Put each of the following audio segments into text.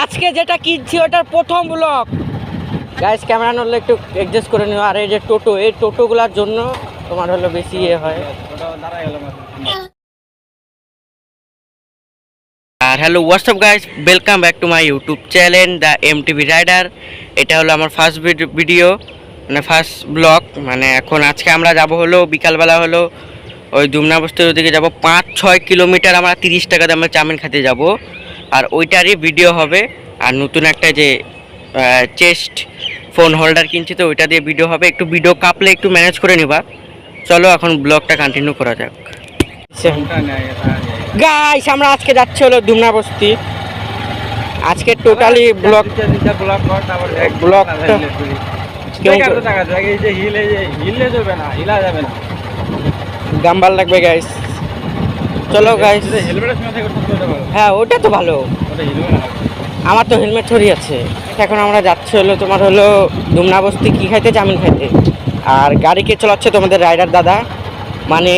আজকে যেটা কিনছি ওটার প্রথম ব্লগ। গাইস ক্যামেরা নড়লে একটু অ্যাডজাস্ট করে নিও। আর এই যে টোটো, এই টোটোগুলোর জন্য তোমার হলো বেশি হয়। আর hello what's up guys, welcome back to my YouTube channel the MTV rider. এটা হলো আমার ফার্স্ট ভিডিও, মানে ফার্স্ট ব্লগ। মানে এখন আজকে আমরা যাব হলো বিকালবেলা হলো ওই দুমনা বস্তির ওদিকে যাব 5-6 কিলোমিটার। আমরা 30 টাকা দামে চাউমিন খেতে যাব, আর ওইটারই ভিডিও হবে। আর নতুন একটা যে চেস্ট ফোন হোল্ডার কিনছি, তো ওইটা দিয়ে ভিডিও হবে। একটু ভিডিও কাপলে একটু ম্যানেজ করে নিবা। চলো এখন ব্লগটা কন্টিনিউ করা যাক। গাইস আমরা আজকে যাচ্ছি হলো দুমনা বস্তি। আজকে টোটালি ব্লগটা গাম্বাল লাগবে গাইস। চলো গাইস। হ্যাঁ ওটা তো ভালো, আমার তো হেলমেট থরি আছে। এখন আমরা যাচ্ছি হলো তোমার হলো দুমনা বস্তি কী খাইতে, চাউমিন খাইতে। আর গাড়িকে চালাচ্ছে তোমাদের রাইডার দাদা, মানে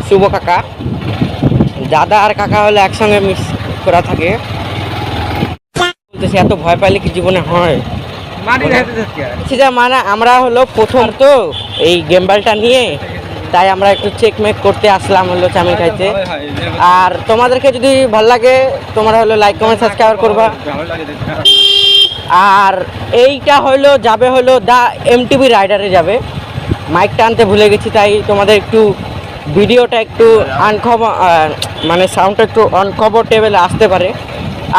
শুভ কাকা। দাদা আর কাকা হলে একসঙ্গে মিক্স করা থাকে। বলতেছি এত ভয় পাইলে কি জীবনে হয়? সেটা মানে আমরা হলো প্রথম তো এই গেমবালটা নিয়ে, তাই আমরা একটু চেকমেক করতে আসলাম হলো চাউমিন খাইতে। আর তোমাদেরকে যদি ভালো লাগে তোমরা হলো লাইক কমেন্ট সাবস্ক্রাইব করবা। আর এইটা হলো যাবে হলো দা এমটিভি রাইডারে যাবে। মাইকটা আনতে ভুলে গেছি, তাই তোমাদের একটু ভিডিওটা একটু মানে সাউন্ডটা একটু আনকমফোর্টেবল আসতে পারে।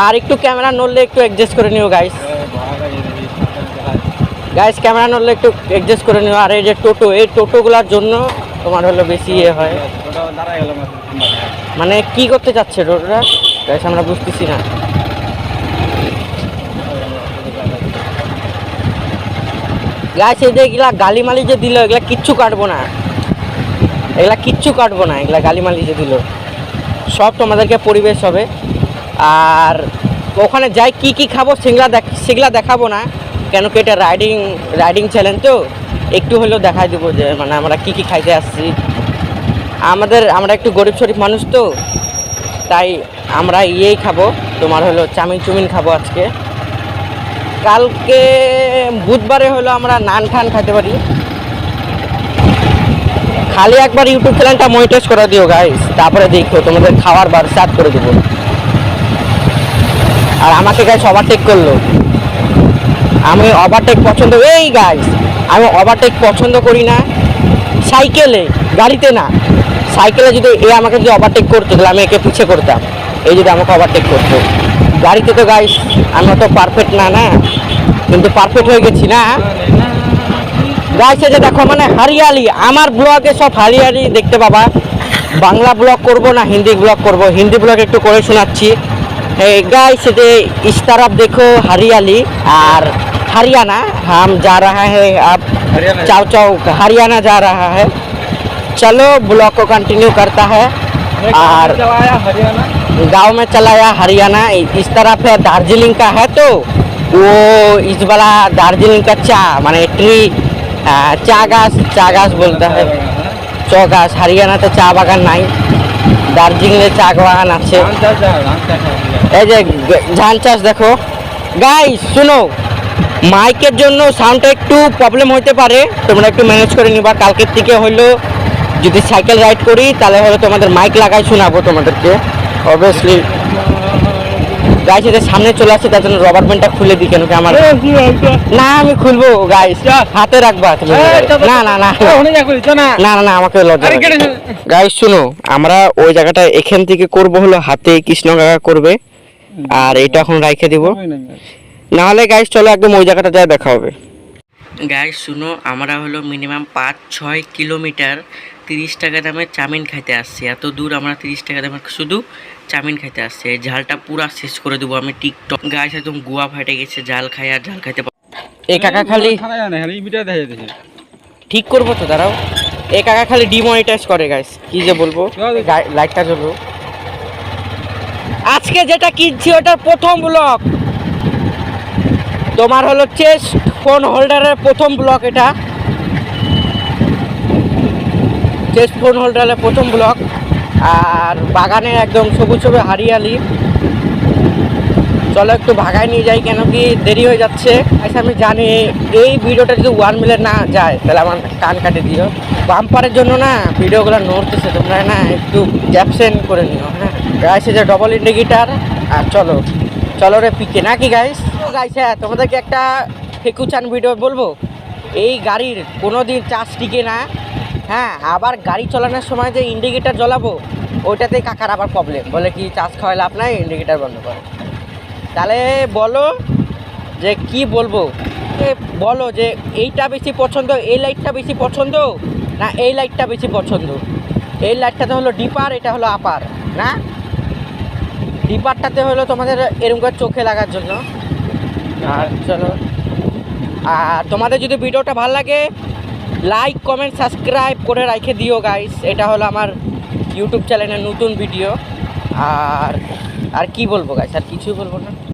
আর একটু ক্যামেরা নড়লে একটু অ্যাডজাস্ট করে নিও গাইস। ক্যামেরা নড়লে একটু অ্যাডজাস্ট করে নিও। আর এই যে টোটো, এই টোটোগুলোর জন্য তোমার হলো বেশি হয়। মানে কি করতে চাচ্ছে টোটোটা গাইস আমরা বুঝতেছি না। গাইস এই যে এগুলা গালিমালি যে দিল, এগুলা কিচ্ছু কাটবো না, এগুলা গালিমালি যে দিল সব তোমাদেরকে পরিবেশ হবে। আর ওখানে যাই কি কি খাবো সেগুলা দেখাবো না, কেন কি এটা রাইডিং চ্যালেঞ্জ, তো একটু হলেও দেখাই দেবো যে মানে আমরা কি কি খাইতে আসছি। আমরা একটু গরিব শরীফ মানুষ তো, তাই আমরা ইয়েই খাবো, তোমার হলো চাউমিন খাবো আজকে। কালকে বুধবারে হলো আমরা নান ঠান খাইতে পারি। খালি একবার ইউটিউব চ্যানেলটা মনিটাইজ করে দিও গাইস, তারপরে দেখো তোমাদের খাওয়ার বার স্টার্ট করে দেবো। আর আমাকে গাইস ওভারটেক করলো, আমি ওভারটেক পছন্দ আমি ওভারটেক পছন্দ করি না। সাইকেলে, গাড়িতে না, সাইকেলে যদি আমাকে যদি ওভারটেক করতো তাহলে আমি একে পিছিয়ে করতাম। এই যদি আমাকে ওভারটেক করতো, গাড়িতে তো গাইস আমরা তো পারফেক্ট না, কিন্তু পারফেক্ট হয়ে গেছি না গাইস। যে দেখো মানে হারিয়ালি, আমার ব্লগে সব হারিয়ালি দেখতে পাবা। বাংলা ব্লগ করব না হিন্দি ব্লগ করব, হিন্দি ব্লগ একটু করে শোনাচ্ছি। गाइस ये इस तरफ देखो हरियाली और हरियाणा, हम जा रहा है अब चाव हरियाणा जा रहा है। चलो ब्लॉग को कंटिन्यू करता है। और गांव में चलाया हरियाणा, इस तरफ है दार्जिलिंग का है, तो वो इस वाला दार्जिलिंग का चा माने ट्री चा गाछ बोलता है, च गाछ। हरियाणा तो चा बागान नहीं, দার্জিলিংয়ে চা বাগান আছে। এই যে ধান চাষ দেখো গাইস। শুনো, মাইকের জন্য সাউন্ডটা একটু প্রবলেম হতে পারে, তোমরা একটু ম্যানেজ করে নিবা। কালকের থেকে হলো যদি সাইকেল রাইড করি তাহলে হলো তোমাদের মাইক লাগাই শোনাবো তোমাদেরকে অবভিয়াসলি। গাইস এদের সামনে চলে আসছে, তার জন্য রবার ব্যান্ডটা খুলে দিই। কেন কি আমার না, আমি খুলবো গাইস, হাতে রাখবা তুমি। না না না না না আমাকে লজ্জা। গাইস শুনো, আমরা ওই জায়গাটা এখান থেকে করব হলো হাতে, কৃষ্ণ কাকা করবে। আর এটা এখন রাইখে দিব, না হলে গাইস চলো একদম ওই জায়গাটা যা দেখা হবে। গাইস শুনো, আমরা হলো মিনিমাম 5-6 কিলোমিটার 30 টাকা দামে চাউমিন খাইতে আসছি। এত দূর আমরা 30 টাকা দামে শুধু চাউমিন খাইতে আসছি। এই ঝালটা পুরা শেষ করে দেবো আমি টিকটক। গাইস একদম গুয়া ফাটে গেছে, জাল খাই আর ঝাল খাইতে। এই কাকা খালি ঠিক করবো তো, দাঁড়াও। এই কাকা খালি ডিমনিটাইজ করে গাইস, কি যে বলবো। লাইটটা জ্বলবো। আজকে যেটা কিনছি ওটার প্রথম ব্লগ, তোমার হলো চেস্ট ফোন হোল্ডারের প্রথম ব্লগ। এটা চেস্ট ফোন হোল্ডারের প্রথম ব্লগ। আর বাগানে একদম সবুজ হারিয়ালি। চলো একটু ভাগায় নিয়ে যাই, কেন কি দেরি হয়ে যাচ্ছে। আচ্ছা আমি জানি এই ভিডিওটা যদি 1 মিলিয়ন না যায় তাহলে আমার কান কাটে দিও। বাম্পারের জন্য না ভিডিওগুলো নড়তেছে, তোমরা না একটু ক্যাপশন করে নিও। হ্যাঁ গাইস, এই যে ডবল ইন্ডিকেটার। আর চলো চলো রে পিকে নাকি গাইস। তো গাইস হ্যাঁ, তোমাদেরকে একটা ফেকুচান ভিডিও বলবো। এই গাড়ির কোনো দিন চার্জ টিকে না। হ্যাঁ, আবার গাড়ি চালানোর সময় যে ইন্ডিকেটার জ্বলাবো ওইটাতেই কাকার আবার প্রবলেম, বলে কি চার্জ খাওয়াই লাভ নাই, ইন্ডিকেটার বন্ধ করো। তাহলে বলো যে কি বলবো, বলো যে এইটা বেশি পছন্দ, এই লাইটটা বেশি পছন্দ, না এই লাইটটা বেশি পছন্দ। এই লাইটটাতে হলো ডিপার, এটা হলো আপার। না ডিপারটাতে হলো তোমাদের এরকম করে চোখে লাগার জন্য। আর চলো, আর তোমাদের যদি ভিডিওটা ভালো লাগে লাইক কমেন্ট সাবস্ক্রাইব করে রেখে দিও গাইস। এটা হলো আমার ইউটিউব চ্যানেলের নতুন ভিডিও। আর আর কি বলবো গাইস, আর কিছুই বলবো না।